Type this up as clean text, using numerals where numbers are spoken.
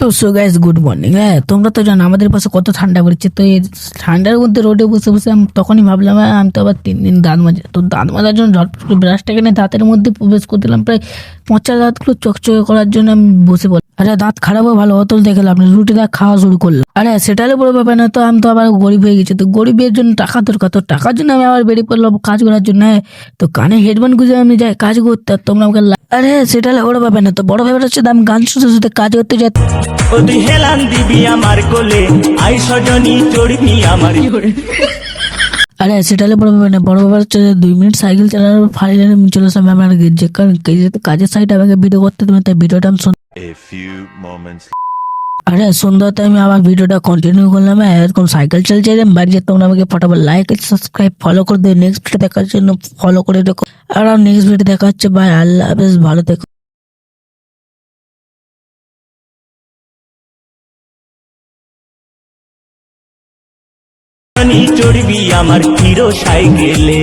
তো so guys good morning. হ্যাঁ, তোমরা তো জানো আমাদের পাশে কত ঠান্ডা পড়েছে। তো এই ঠান্ডার মধ্যে রোডে বসে বসে আমি তখনই ভাবলাম আমি তো আবার 3 দিন দাঁত মাজা, তো দাঁত মাজার জন্য ঝটপট করে ব্রাশটাকে নিয়ে দাঁতের মধ্যে প্রবেশ করে দিলাম। প্রায় পচা দাঁতগুলো চকচকে করার জন্য আমি বসে পড়লাম। আরে দাঁত খারাপও ভালো হতো দেখলাম, আপনি রুটি দাঁত খাওয়া শুরু করলাম। আরে সেটালে বড় ব্যাপার না, তো আমি তো আবার গরিব হয়ে গেছি। তো গরিবের জন্য টাকা দরকার, তো টাকার জন্য আমি আবার বেরিয়ে পড়লাম কাজ করার জন্য। হ্যাঁ, তো কানে হেডফোন গুঁজে আমি যাই কাজ করতে, আর তোমরা আমাকে আরে সেটা হলে বড় ব্যাপার না, তো বড় ব্যাপার হচ্ছে আমি গান শুনতে শুনতে কাজ করতে যাই। ও তুই হেলান দিবি আমার কোলে, আই সজনী চড়বি আমার। আরে সেটা হলে বড় ব্যাপার না, বড় ব্যাপার হচ্ছে 2 মিনিট সাইকেল চালানোর ফাইলে আমি চলে আসলাম আমার যে কারণ যেহেতু কাজের সাইডে আমাকে ভিডিও করতে দেবে, তাই ভিডিওটা আমি A few moments. আরে সন্ধ্যাতে আমি আবার ভিডিওটা কন্টিনিউ করলাম। এরকম সাইকেল চালছে বাড়ি যেতে, তোমরা আমাকে ফটাফট লাইক সাবস্ক্রাইব ফলো করে দেবে। নেক্সট ভিডিও দেখার জন্য ফলো করে রেখো। আর নেক্সট ভিডিও দেখা হচ্ছে, বাই, আল্লাহ হাফেজ, ভালো থেকো। চড়বি আমার হিরো সাইকেলে।